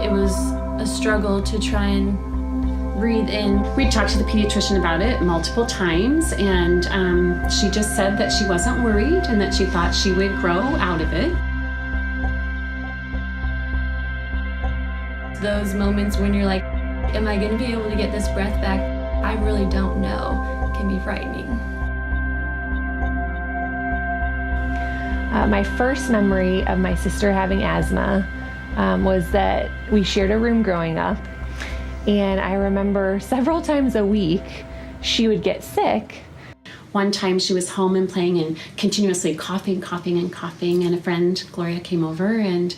It was a struggle to try and breathe in. We talked to the pediatrician about it multiple times, and she just said that she wasn't worried and that she thought she would grow out of it. Those moments when you're like, am I going to be able to get this breath back? I really don't know. It can be frightening. My first memory of my sister having asthma was that we shared a room growing up, and I remember several times a week she would get sick. One time she was home and playing and continuously coughing, and a friend, Gloria, came over and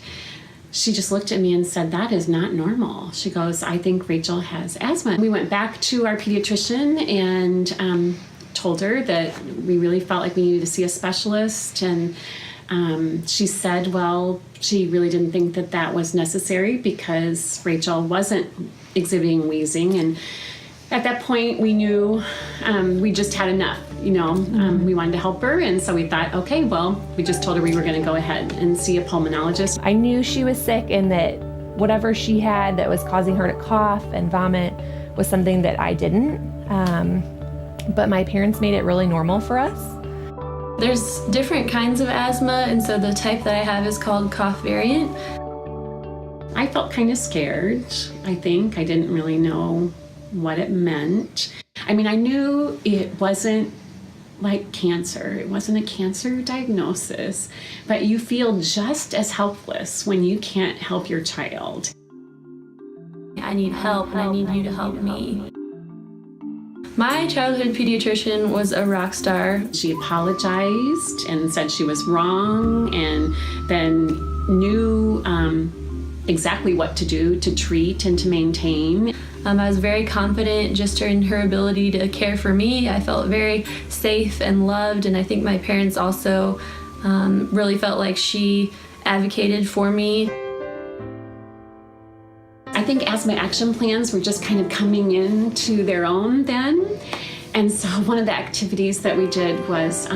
she just looked at me and said, "That is not normal." She goes, "I think Rachel has asthma." We went back to our pediatrician and told her that we really felt like we needed to see a specialist, and she said, well, she really didn't think that that was necessary because Rachel wasn't exhibiting wheezing, and at that point we knew we just had enough, we wanted to help her, and so we thought, okay, well, we just told her we were going to go ahead and see a pulmonologist. I knew she was sick and that whatever she had that was causing her to cough and vomit was something that I didn't, but my parents made it really normal for us. There's different kinds of asthma, and so the type that I have is called cough variant. I felt kind of scared, I think. I didn't really know what it meant. I mean, I knew it wasn't like cancer. It wasn't a cancer diagnosis, but you feel just as helpless when you can't help your child. I need help, and I need you to help me. My childhood pediatrician was a rock star. She apologized and said she was wrong, and then knew exactly what to do to treat and to maintain. I was very confident just in her ability to care for me. I felt very safe and loved, and I think my parents also really felt like she advocated for me. I think asthma action plans were just kind of coming into their own then. And so one of the activities that we did was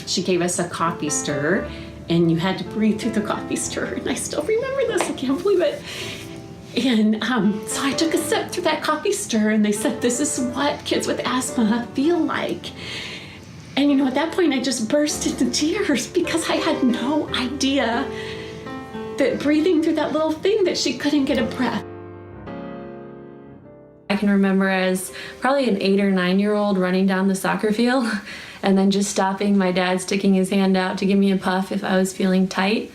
she gave us a coffee stir, and you had to breathe through the coffee stir. And I still remember this, I can't believe it. And so I took a sip through that coffee stir, and they said, "This is what kids with asthma feel like." And at that point I just burst into tears because I had no idea that breathing through that little thing that she couldn't get a breath. I can remember as probably an 8 or 9-year-old running down the soccer field and then just stopping, my dad sticking his hand out to give me a puff if I was feeling tight.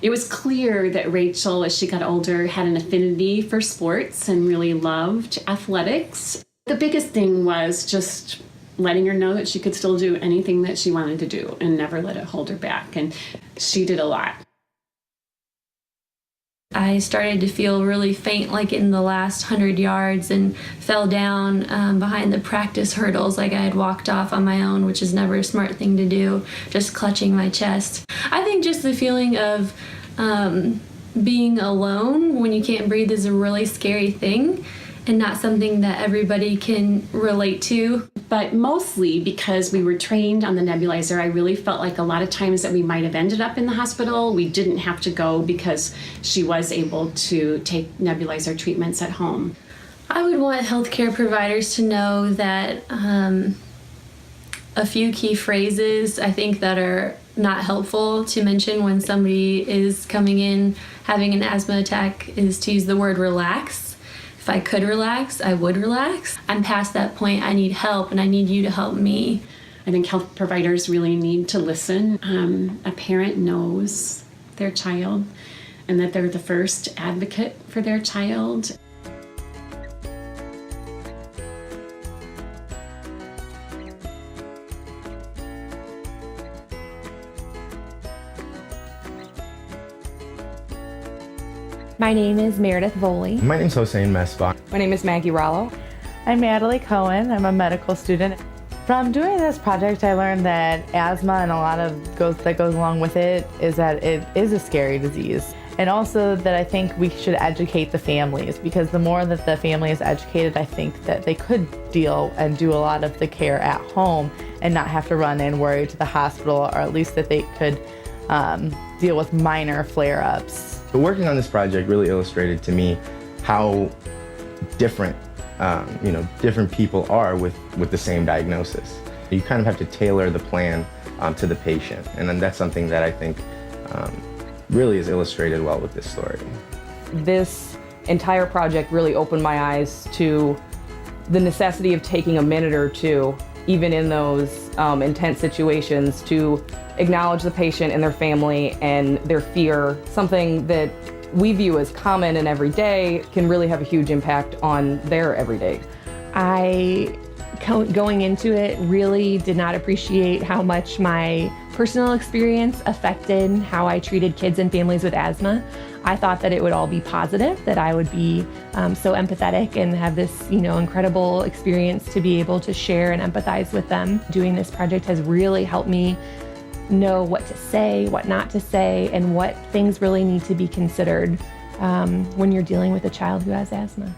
It was clear that Rachel, as she got older, had an affinity for sports and really loved athletics. The biggest thing was just letting her know that she could still do anything that she wanted to do and never let it hold her back. And she did a lot. I started to feel really faint, like in the last 100 yards, and fell down behind the practice hurdles like I had walked off on my own, which is never a smart thing to do, just clutching my chest. I think just the feeling of being alone when you can't breathe is a really scary thing and not something that everybody can relate to. But mostly because we were trained on the nebulizer, I really felt like a lot of times that we might have ended up in the hospital, we didn't have to go because she was able to take nebulizer treatments at home. I would want healthcare providers to know that a few key phrases I think that are not helpful to mention when somebody is coming in having an asthma attack is to use the word relax. If I could relax, I would relax. I'm past that point. I need help, and I need you to help me. I think health providers really need to listen. A parent knows their child and that they're the first advocate for their child. My name is Meredith Voley. My name's Hossein Mesbah. My name is Maggie Rollo. I'm Natalie Cohen. I'm a medical student. From doing this project, I learned that asthma and a lot of that goes along with it is that it is a scary disease. And also that I think we should educate the families, because the more that the family is educated, I think that they could deal and do a lot of the care at home and not have to run and worry to the hospital, or at least that they could deal with minor flare-ups But working on this project really illustrated to me how different, different people are with the same diagnosis. You kind of have to tailor the plan to the patient, and then that's something that I think really is illustrated well with this story. This entire project really opened my eyes to the necessity of taking a minute or two, even in those intense situations, to acknowledge the patient and their family and their fear. Something that we view as common and everyday can really have a huge impact on their everyday. Going into it, really did not appreciate how much my personal experience affected how I treated kids and families with asthma. I thought that it would all be positive, that I would be so empathetic and have this, incredible experience to be able to share and empathize with them. Doing this project has really helped me know what to say, what not to say, and what things really need to be considered when you're dealing with a child who has asthma.